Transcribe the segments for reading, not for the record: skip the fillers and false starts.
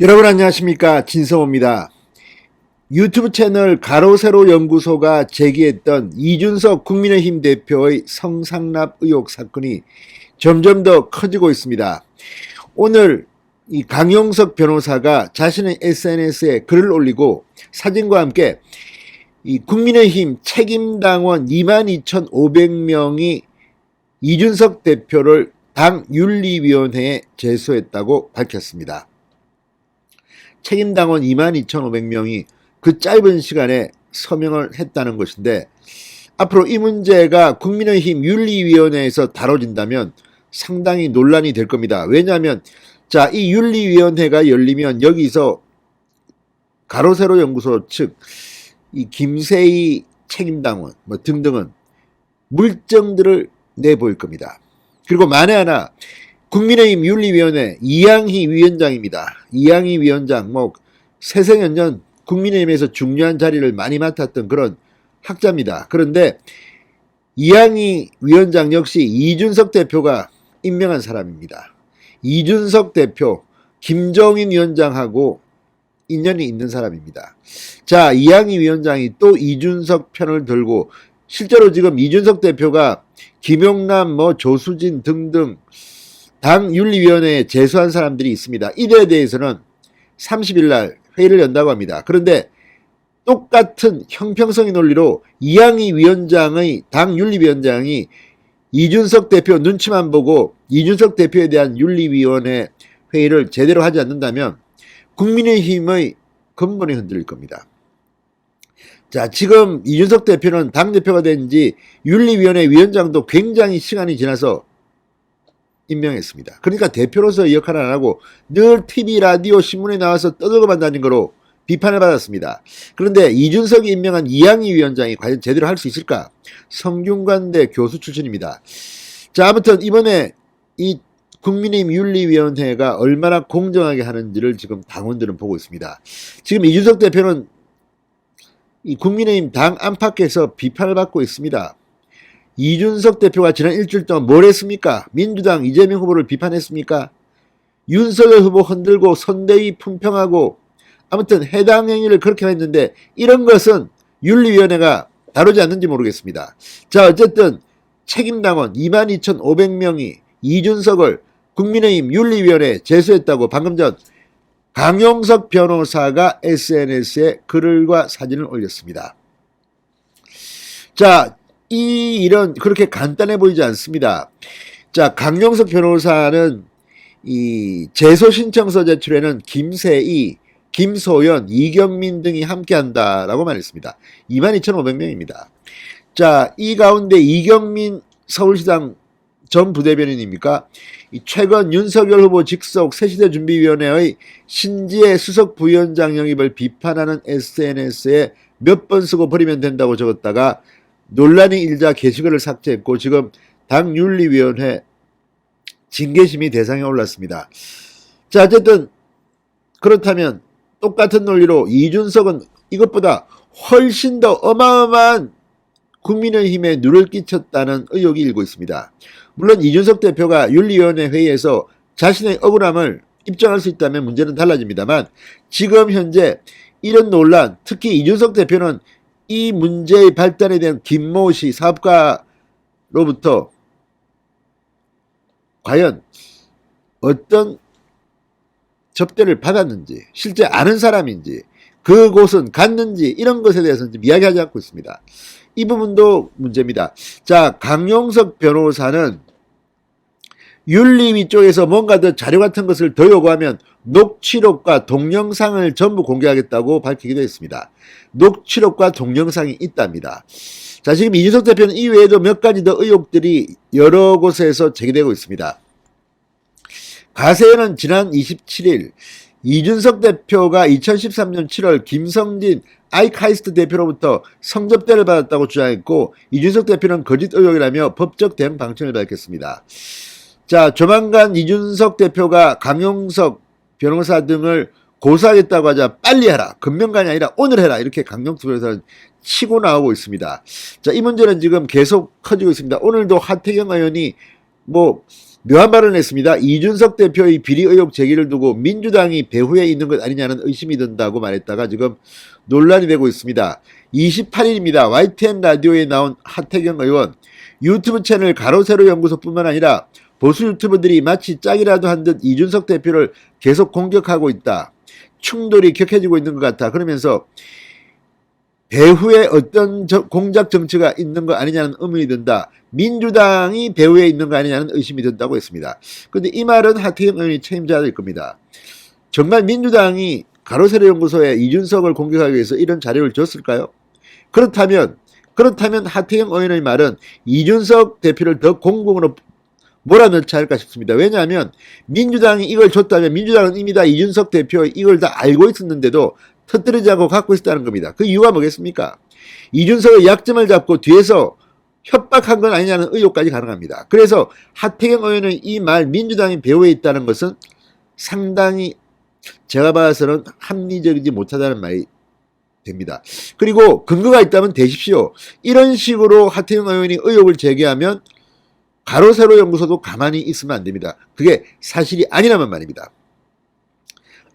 여러분 안녕하십니까, 진성호입니다. 유튜브 채널 가로세로 연구소가 제기했던 이준석 국민의힘 대표의 성상납 의혹 사건이 점점 더 커지고 있습니다. 오늘 이 강용석 변호사가 자신의 SNS에 글을 올리고 사진과 함께 이 국민의힘 책임당원 22,500명이 이준석 대표를 당 윤리위원회에 제소했다고 밝혔습니다. 책임당원 22,500명이 그 짧은 시간에 서명을 했다는 것인데, 앞으로 이 문제가 국민의힘 윤리위원회에서 다뤄진다면 상당히 논란이 될 겁니다. 왜냐하면 이 윤리위원회가 열리면 여기서 가로세로 연구소 측 이 김세희 책임당원 등등은 물증들을 내보일 겁니다. 그리고 만에 하나 국민의힘 윤리위원회 이양희 위원장입니다. 이양희 위원장 새생연년 국민의힘에서 중요한 자리를 많이 맡았던 그런 학자입니다. 그런데 이양희 위원장 역시 이준석 대표가 임명한 사람입니다. 이준석 대표, 김종인 위원장하고 인연이 있는 사람입니다. 이양희 위원장이 또 이준석 편을 들고, 실제로 지금 이준석 대표가 김용남, 조수진 등등 당 윤리위원회에 제소한 사람들이 있습니다. 이에 대해서는 30일 날 회의를 연다고 합니다. 그런데 똑같은 형평성의 논리로 이양희 위원장의 당 윤리위원장이 이준석 대표 눈치만 보고 이준석 대표에 대한 윤리위원회 회의를 제대로 하지 않는다면 국민의힘의 근본이 흔들릴 겁니다. 지금 이준석 대표는 당대표가 된 지 윤리위원회 위원장도 굉장히 시간이 지나서 임명했습니다. 그러니까 대표로서의 역할을 안 하고 늘 TV, 라디오, 신문에 나와서 떠들고만 다닌 거로 비판을 받았습니다. 그런데 이준석이 임명한 이양희 위원장이 과연 제대로 할 수 있을까? 성균관대 교수 출신입니다. 아무튼 이번에 이 국민의힘 윤리위원회가 얼마나 공정하게 하는지를 지금 당원들은 보고 있습니다. 지금 이준석 대표는 이 국민의힘 당 안팎에서 비판을 받고 있습니다. 이준석 대표가 지난 일주일 동안 뭘 했습니까? 민주당 이재명 후보를 비판했습니까? 윤석열 후보 흔들고 선대위 품평하고, 아무튼 해당 행위를 그렇게 했는데 이런 것은 윤리위원회가 다루지 않는지 모르겠습니다. 어쨌든 책임당원 22,500명이 이준석을 국민의힘 윤리위원회에 제소했다고 방금 전 강용석 변호사가 SNS에 글과 사진을 올렸습니다. 이 일은 그렇게 간단해 보이지 않습니다. 강용석 변호사는 이 제소 신청서 제출에는 김세희, 김소연, 이경민 등이 함께한다라고 말했습니다. 22,500명입니다. 이 가운데 이경민 서울시당 전 부대변인입니까? 최근 윤석열 후보 직속 새시대 준비위원회의 신지혜 수석 부위원장 영입을 비판하는 SNS에 몇 번 쓰고 버리면 된다고 적었다가 논란이 일자 게시글을 삭제했고, 지금 당 윤리위원회 징계심의 대상에 올랐습니다. 어쨌든 그렇다면 똑같은 논리로 이준석은 이것보다 훨씬 더 어마어마한 국민의힘에 누를 끼쳤다는 의혹이 일고 있습니다. 물론 이준석 대표가 윤리위원회 회의에서 자신의 억울함을 입증할 수 있다면 문제는 달라집니다만, 지금 현재 이런 논란, 특히 이준석 대표는 이 문제의 발단에 대한 김모 씨 사업가로부터 과연 어떤 접대를 받았는지, 실제 아는 사람인지, 그곳은 갔는지, 이런 것에 대해서는 지금 이야기하지 않고 있습니다. 이 부분도 문제입니다. 강용석 변호사는 윤리위 쪽에서 뭔가 더 자료 같은 것을 더 요구하면 녹취록과 동영상을 전부 공개하겠다고 밝히기도 했습니다. 녹취록과 동영상이 있답니다. 지금 이준석 대표는 이외에도 몇 가지 더 의혹들이 여러 곳에서 제기되고 있습니다. 가세현은 지난 27일 이준석 대표가 2013년 7월 김성진 아이카이스트 대표로부터 성접대를 받았다고 주장했고, 이준석 대표는 거짓 의혹이라며 법적 대응 방침을 밝혔습니다. 조만간 이준석 대표가 강용석 변호사 등을 고소하겠다고 하자 빨리 해라, 금명간이 아니라 오늘 해라, 이렇게 강용석 변호사는 치고 나오고 있습니다. 이 문제는 지금 계속 커지고 있습니다. 오늘도 하태경 의원이 묘한 발언을 했습니다. 이준석 대표의 비리 의혹 제기를 두고 민주당이 배후에 있는 것 아니냐는 의심이 든다고 말했다가 지금 논란이 되고 있습니다. 28일입니다. YTN 라디오에 나온 하태경 의원 유튜브 채널 가로세로 연구소뿐만 아니라 보수 유튜버들이 마치 짝이라도 한 듯 이준석 대표를 계속 공격하고 있다. 충돌이 격해지고 있는 것 같아. 그러면서 배후에 어떤 공작 정치가 있는 거 아니냐는 의문이 든다. 민주당이 배후에 있는 거 아니냐는 의심이 든다고 했습니다. 그런데 이 말은 하태경 의원이 책임져야 될 겁니다. 정말 민주당이 가로세로 연구소에 이준석을 공격하기 위해서 이런 자료를 줬을까요? 그렇다면 하태경 의원의 말은 이준석 대표를 더 공공으로 몰아넣지 않을까 싶습니다. 왜냐하면 민주당이 이걸 줬다면 민주당은 이미 다 이준석 대표 이걸 다 알고 있었는데도 터뜨리지 않고 갖고 있었다는 겁니다. 그 이유가 뭐겠습니까? 이준석의 약점을 잡고 뒤에서 협박한 건 아니냐는 의혹까지 가능합니다. 그래서 하태경 의원의 이 말 민주당이 배후에 있다는 것은 상당히 제가 봐서는 합리적이지 못하다는 말이 됩니다. 그리고 근거가 있다면 되십시오. 이런 식으로 하태경 의원이 의혹을 제기하면 가로세로 연구소도 가만히 있으면 안 됩니다. 그게 사실이 아니라면 말입니다.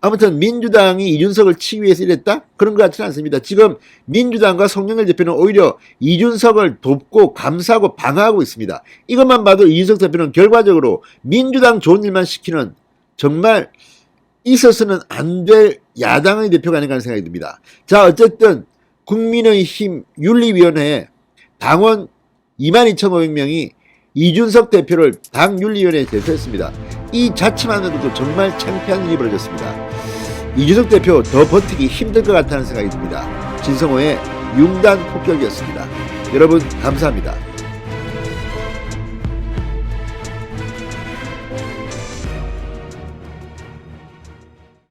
아무튼 민주당이 이준석을 치기 위해서 이랬다? 그런 것 같지는 않습니다. 지금 민주당과 송영길 대표는 오히려 이준석을 돕고 감싸고 방어하고 있습니다. 이것만 봐도 이준석 대표는 결과적으로 민주당 좋은 일만 시키는 정말 있어서는 안 될 야당의 대표가 아닌가 하는 생각이 듭니다. 자, 어쨌든 국민의힘 윤리위원회에 당원 22,500명이 이준석 대표를 당 윤리위원회에 제소했습니다. 이 자체만으로도 정말 창피한 일이 벌어졌습니다. 이준석 대표 더 버티기 힘들 것 같다는 생각이 듭니다. 진성호의 융단 폭격이었습니다. 여러분 감사합니다.